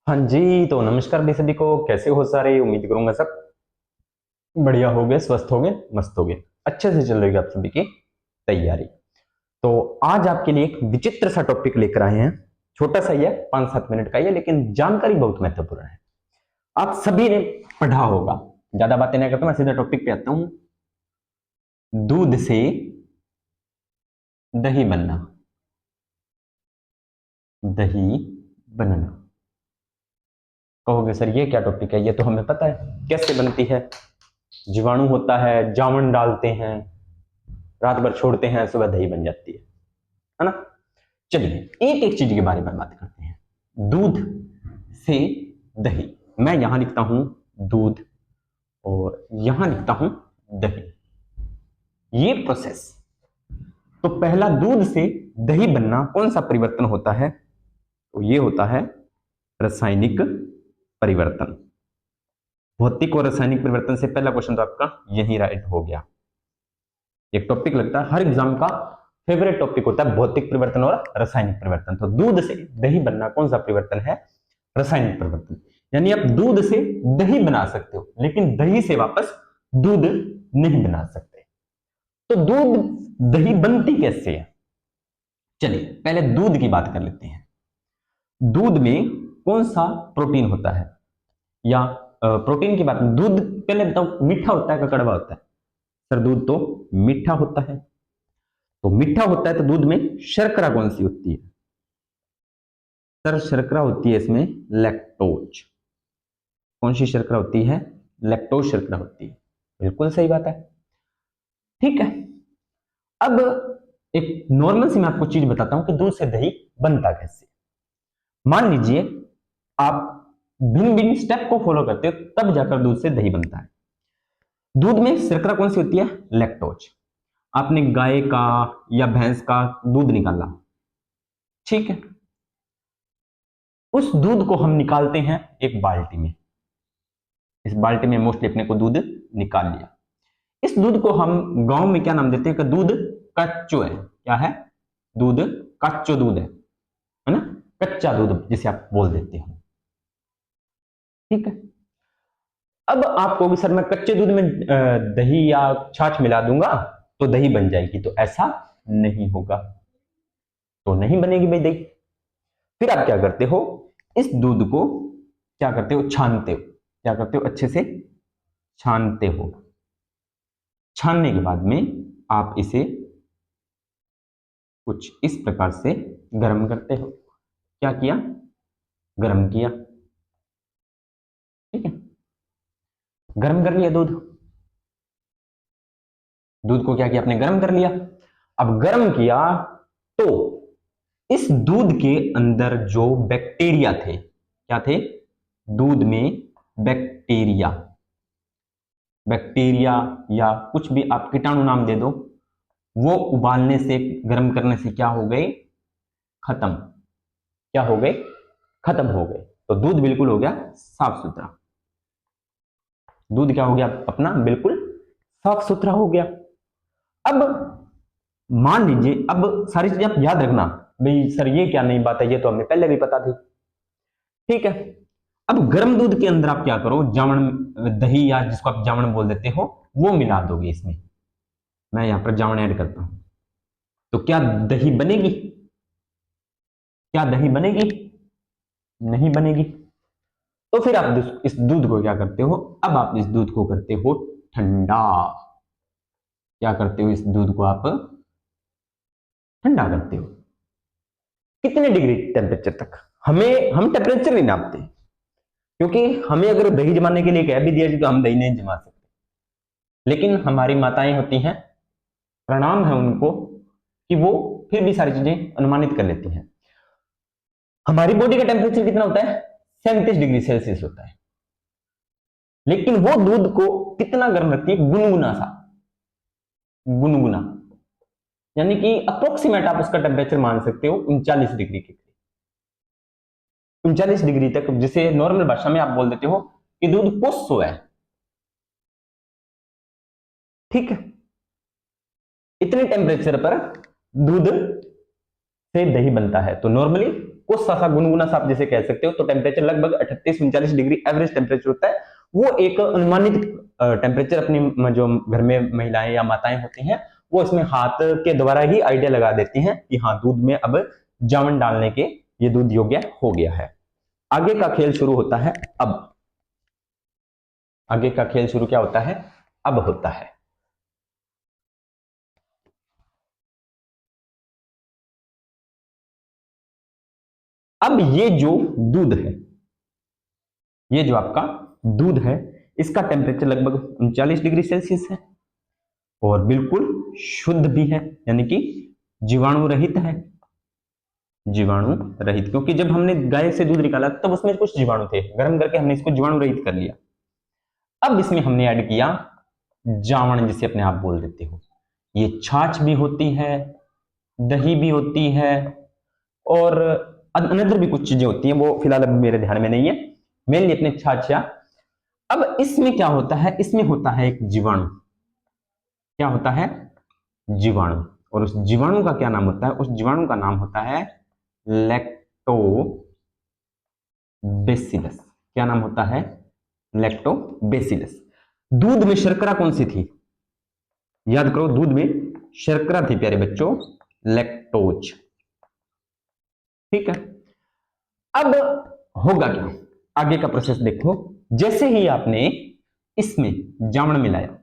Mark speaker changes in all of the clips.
Speaker 1: हाँ जी, तो नमस्कार भाई सभी को। कैसे हो सारे? उम्मीद करूंगा सब बढ़िया हो गए, स्वस्थ हो गए, मस्त हो गए, अच्छे से चल रही है आप सभी की तैयारी। तो आज आपके लिए एक विचित्र सा टॉपिक लेकर आए हैं। छोटा सा ही है, 5-7 मिनट का ही है, लेकिन जानकारी बहुत महत्वपूर्ण है। आप सभी ने पढ़ा होगा। ज्यादा बातें नहीं करता, मैं सीधा टॉपिक पे आता हूं। दूध से दही बनना। दही बनना। कहोगे सर ये क्या टॉपिक है? ये तो हमें पता है कैसे बनती है। जीवाणु होता है, जामन डालते हैं, रात भर छोड़ते हैं, सुबह दही बन जाती है ना। चलिए एक एक चीज के बारे में बात करते हैं। दूध से दही। मैं यहां लिखता हूं दूध और यहां लिखता हूं दही। ये प्रोसेस, तो पहला दूध से दही बनना कौन सा परिवर्तन होता है? तो ये होता है रासायनिक परिवर्तन। भौतिक और रासायनिक परिवर्तन से पहला क्वेश्चन तो आपका यही राइट हो गया। एक टॉपिक लगता है हर एग्जाम का फेवरेट टॉपिक होता है, भौतिक परिवर्तन और रासायनिक परिवर्तन। तो दूध से दही बनना कौन सा परिवर्तन है? रासायनिक परिवर्तन। यानी आप दूध से दही बना सकते हो, लेकिन दही से वापस दूध नहीं बना सकते। तो दूध दही बनती कैसे है? चलिए पहले दूध की बात कर लेते हैं। दूध में कौन सा प्रोटीन होता है? या प्रोटीन की बात, दूध पहले बताओ मीठा होता है कि कड़वा होता है? सर दूध तो मीठा होता है। तो मीठा होता है तो दूध में शर्करा कौन सी होती है? सर शर्करा होती है इसमें लैक्टोज। कौन सी शर्करा होती है? लैक्टोज शर्करा होती है। बिल्कुल सही बात है। ठीक है। अब एक नॉर्मल सी मैं आपको चीज बताता हूं कि दूध से दही बनता कैसे। मान लीजिए आप भिन्न भिन्न स्टेप को फॉलो करते हो, तब जाकर दूध से दही बनता है। दूध में शर्करा कौन सी होती है? लैक्टोज। आपने गाय का या भैंस का दूध निकाला, ठीक है। उस दूध को हम निकालते हैं एक बाल्टी में। इस बाल्टी में मोस्टली अपने को दूध निकाल लिया। इस दूध को हम गांव में क्या नाम देते हैं कि दूध कच्चो है। क्या है? दूध कच्चो दूध है ना। कच्चा दूध जिसे आप बोल देते हो। ठीक है। अब आप कहोगे सर मैं कच्चे दूध में दही या छाछ मिला दूंगा तो दही बन जाएगी, तो ऐसा नहीं होगा। तो नहीं बनेगी भाई दही। फिर आप क्या करते हो? इस दूध को क्या करते हो? छानते हो। क्या करते हो? अच्छे से छानते हो। छानने के बाद में आप इसे कुछ इस प्रकार से गर्म करते हो। क्या किया? गर्म किया। ठीक है। गर्म कर लिया दूध। दूध को क्या किया आपने? गर्म कर लिया। अब गर्म किया तो इस दूध के अंदर जो बैक्टीरिया थे, क्या थे? दूध में बैक्टीरिया। बैक्टीरिया या कुछ भी आप कीटाणु नाम दे दो, वो उबालने से, गर्म करने से क्या हो गए? खत्म। क्या हो गए? खत्म हो गए। तो दूध बिल्कुल हो गया साफ सुथरा। दूध क्या हो गया अपना? बिल्कुल साफ सुथरा हो गया। अब मान लीजिए, अब सारी चीजें आप याद रखना। भाई सर ये क्या नई बात है, ये तो हमें पहले भी पता थी। ठीक है। अब गर्म दूध के अंदर आप क्या करो? जामन, दही या जिसको आप जामन बोल देते हो, वो मिला दोगे इसमें। मैं यहां पर जामन ऐड करता हूं। तो क्या दही बनेगी? क्या दही बनेगी? नहीं बनेगी। तो फिर आप इस दूध को क्या करते हो? अब आप इस दूध को करते हो ठंडा। क्या करते हो? इस दूध को आप ठंडा करते हो। कितने डिग्री टेम्परेचर तक? हम टेम्परेचर नहीं नापते, क्योंकि हमें अगर दही जमाने के लिए कह भी दिया जाए तो हम दही नहीं जमा सकते। लेकिन हमारी माताएं होती हैं, प्रणाम है उनको कि वो फिर भी सारी चीजें अनुमानित कर लेती हैं। हमारी बॉडी का टेम्परेचर कितना होता है? 37 डिग्री सेल्सियस होता है। लेकिन वो दूध को कितना गर्म रखती है? गुनगुना सा। गुनगुना। यानी कि अप्रोक्सीमेट आप उसका टेम्परेचर मान सकते हो 39 डिग्री के। 39 डिग्री तक, जिसे नॉर्मल भाषा में आप बोल देते हो कि दूध कोसो है। ठीक है। इतने टेम्परेचर पर दूध से दही बनता है। तो नॉर्मली कोसा सा गुनगुना सा आप जैसे कह सकते हो। तो टेम्परेचर लगभग 38-39 डिग्री एवरेज टेम्परेचर होता है। वो एक अनुमानित टेम्परेचर अपनी जो घर में महिलाएं या माताएं होती हैं वो इसमें हाथ के द्वारा ही आइडिया लगा देती हैं कि हाँ दूध में अब जामन डालने के ये दूध योग्य हो गया है। आगे का खेल शुरू होता है अब। आगे का खेल शुरू क्या होता है? अब होता है। अब ये जो दूध है, ये जो आपका दूध है, इसका टेम्परेचर लगभग 39 डिग्री सेल्सियस है और बिल्कुल शुद्ध भी है, यानी कि जीवाणु रहित है। जीवाणु रहित, क्योंकि जब हमने गाय से दूध निकाला तब उसमें कुछ जीवाणु थे, गर्म करके हमने इसको जीवाणु रहित कर लिया। अब इसमें हमने ऐड किया जावण, जिसे अपने आप बोल देते हो। ये छाछ भी होती है, दही भी होती है और अनदर भी कुछ चीजें होती हैं, वो फिलहाल अब मेरे ध्यान में नहीं है, मेनली अपने छाछ। अब इसमें क्या होता है? इसमें होता है एक जीवाणु। क्या होता है? जीवाणु। और उस जीवाणु का क्या नाम होता है? उस जीवाणु का नाम होता है लैक्टोबैसिलस। क्या नाम होता है? लैक्टोबैसिलस। दूध में शर्करा कौन सी थी? याद करो, दूध में शर्करा थी प्यारे बच्चों, लैक्टोज। ठीक है। अब होगा क्या? आगे का प्रोसेस देखो। जैसे ही आपने इसमें जामन मिलाया,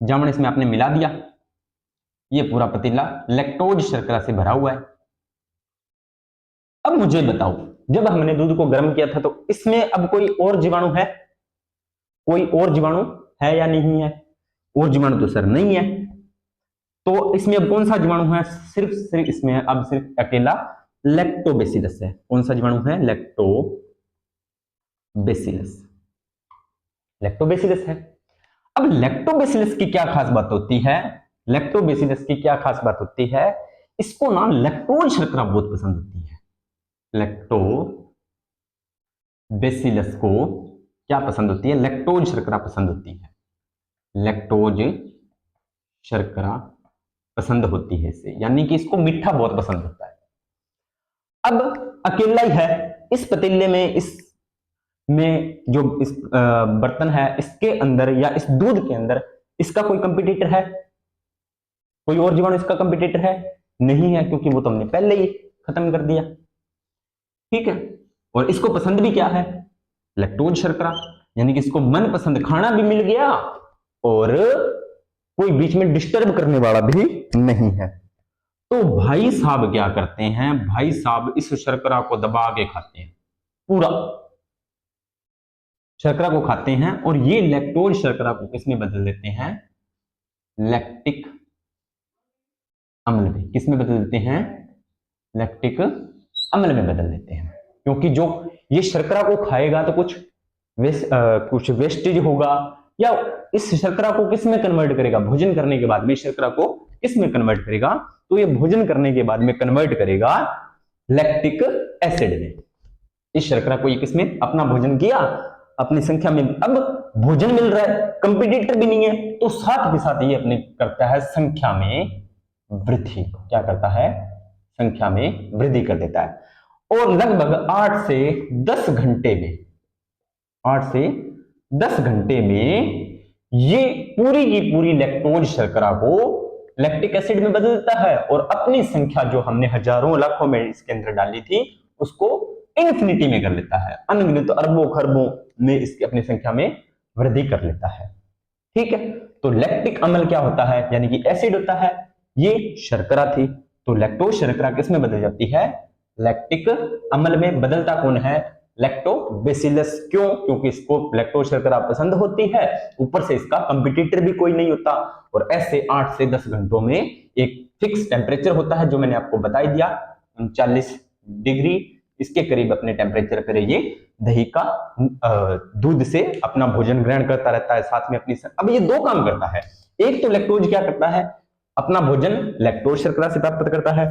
Speaker 1: जामन इसमें आपने मिला दिया, ये पूरा पतीला लैक्टोज शर्करा से भरा हुआ है। अब मुझे बताओ, जब हमने दूध को गर्म किया था तो इसमें अब कोई और जीवाणु है? कोई और जीवाणु है या नहीं है? और जीवाणु तो सर नहीं है। तो इसमें अब कौन सा जीवाणु है? सिर्फ इसमें अब सिर्फ अकेला लैक्टोबैसिलस है। कौन सा जीवाणु है? लैक्टोबैसिलस। लैक्टोबैसिलस है। अब लैक्टोबैसिलस की क्या खास बात होती है? लैक्टोबैसिलस की क्या खास बात होती है? इसको ना लैक्टोज शर्करा बहुत पसंद होती है। लैक्टोबैसिलस को क्या पसंद होती है? लैक्टोज शर्करा पसंद होती है। लैक्टोज शर्करा पसंद होती है इसे, यानी कि इसको मीठा बहुत पसंद होता है। अब अकेला ही है इस पतीले में, इसमें जो इस बर्तन है इसके अंदर या इस दूध के अंदर इसका कोई कंपटीटर है? कोई और जीवाणु इसका कंपटीटर है? नहीं है, क्योंकि वो तो हमने पहले ही खत्म कर दिया। ठीक है। और इसको पसंद भी क्या है? लैक्टोज शर्करा, यानी कि इसको मनपसंद खाना भी मिल गया और कोई बीच में डिस्टर्ब करने वाला भी नहीं है। तो भाई साहब क्या करते हैं? भाई साहब इस शर्करा को दबा के खाते हैं, पूरा शर्करा को खाते हैं और ये लैक्टोज शर्करा को किसमें बदल देते हैं? लैक्टिक अम्ल में। किसमें बदल देते हैं? लैक्टिक अम्ल में बदल देते हैं। क्योंकि जो ये शर्करा को खाएगा तो कुछ वेस्टेज होगा, या इस शर्करा को किसमें कन्वर्ट करेगा? भोजन करने के बाद में शर्करा को किसमें कन्वर्ट करेगा? तो ये भोजन करने के बाद में कन्वर्ट करेगा लैक्टिक एसिड में। इस शर्करा को ये किसमें? अपना भोजन किया, अपनी संख्या में अब भोजन मिल रहा है, कंपटीटर भी नहीं है, तो साथ के साथ ये अपने करता है संख्या में वृद्धि। क्या करता है? संख्या में वृद्धि कर देता है। और लगभग 8 से 10 घंटे में, 8 से 10 घंटे में ये पूरी की पूरी लैक्टोज शर्करा को लैक्टिक एसिड में बदल देता है और अपनी संख्या जो हमने हजारों लाखों में इसके अंदर डाली थी उसको इन्फिनिटी में कर लेता है, अनगिनत अरबों खरबों में इसकी अपनी संख्या में वृद्धि कर लेता है। ठीक है। तो लैक्टिक अम्ल क्या होता है? यानी कि एसिड होता है। ये शर्करा थी, तो लैक्टोज शर्करा किसमें बदल जाती है? लैक्टिक अम्ल में। बदलता कौन है? लैक्टोबैसिलस। क्यों? क्योंकि इसको लैक्टोज शर्करा पसंद होती है, ऊपर से इसका कंपटीटर भी कोई नहीं होता। और ऐसे 8 से 10 घंटों में एक फिक्स टेम्परेचर होता है जो मैंने आपको बता ही दिया, 39 डिग्री इसके करीब अपने टेम्परेचर पर ये दही का दूध से अपना भोजन ग्रहण करता रहता है, साथ में अपनी। अब ये दो काम करता है। एक तो लैक्टोज क्या करता है? अपना भोजन लैक्टोज शर्करा से प्राप्त करता है,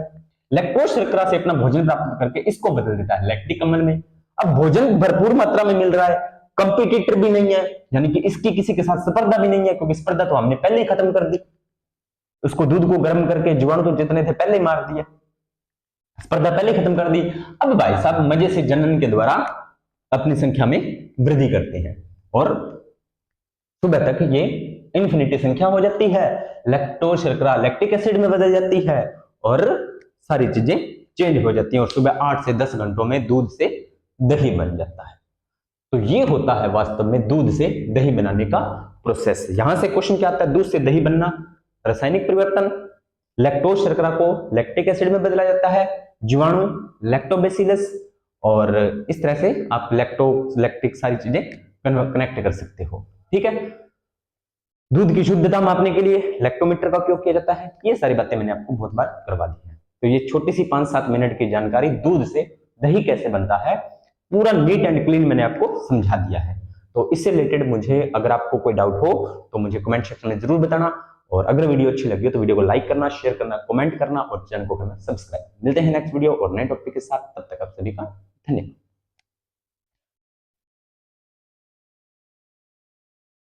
Speaker 1: लैक्टोज शर्करा से अपना भोजन प्राप्त करके इसको बदल देता है लैक्टिक अम्ल में। अब भोजन भरपूर मात्रा में मिल रहा है, कंपटीटर भी नहीं है, यानी कि इसकी किसी के साथ स्पर्धा भी नहीं है, क्योंकि स्पर्धा तो हमने पहले ही खत्म कर दी। उसको दूध को गर्म करके जीवाणु तो जितने थे पहले ही मार दिए। स्पर्धा पहले खत्म कर दी। अब भाई साहब मजे से जनन के द्वारा अपनी संख्या में वृद्धि करते हैं और सुबह तक ये इन्फिनिटी संख्या हो जाती है, लैक्टोज शर्करा लैक्टिक एसिड में बदल जाती है और सारी चीजें चेंज हो जाती हैं और सुबह 8 से 10 घंटों में दूध से दही बन जाता है। तो ये होता है वास्तव में दूध से दही बनाने का प्रोसेस। यहां से क्वेश्चन क्या आता है, दूध से दही बनना, रासायनिक परिवर्तन, लैक्टोज शर्करा को लैक्टिक एसिड में बदला जाता है, जीवाणु लैक्टोबैसिलस, और इस तरह से आप लैक्टिक सारी चीजें कनेक्ट कर सकते हो। ठीक है, दूध की शुद्धता मापने के लिए लैक्टोमीटर का उपयोग किया जाता है। ये सारी बातें मैंने आपको बहुत बार करवा दी हैं। तो ये छोटी सी 5-7 मिनट की जानकारी दूध से दही कैसे बनता है, पूरा नीट एंड क्लीन मैंने आपको समझा दिया है। तो इससे रिलेटेड मुझे अगर आपको कोई डाउट हो तो मुझे कमेंट सेक्शन में जरूर बताना, और अगर वीडियो अच्छी लगी हो तो वीडियो को लाइक करना, शेयर करना, कमेंट करना और चैनल को करना सब्सक्राइब। मिलते हैं नेक्स्ट वीडियो और नए टॉपिक के साथ, तब तक आप सभी का धन्यवाद।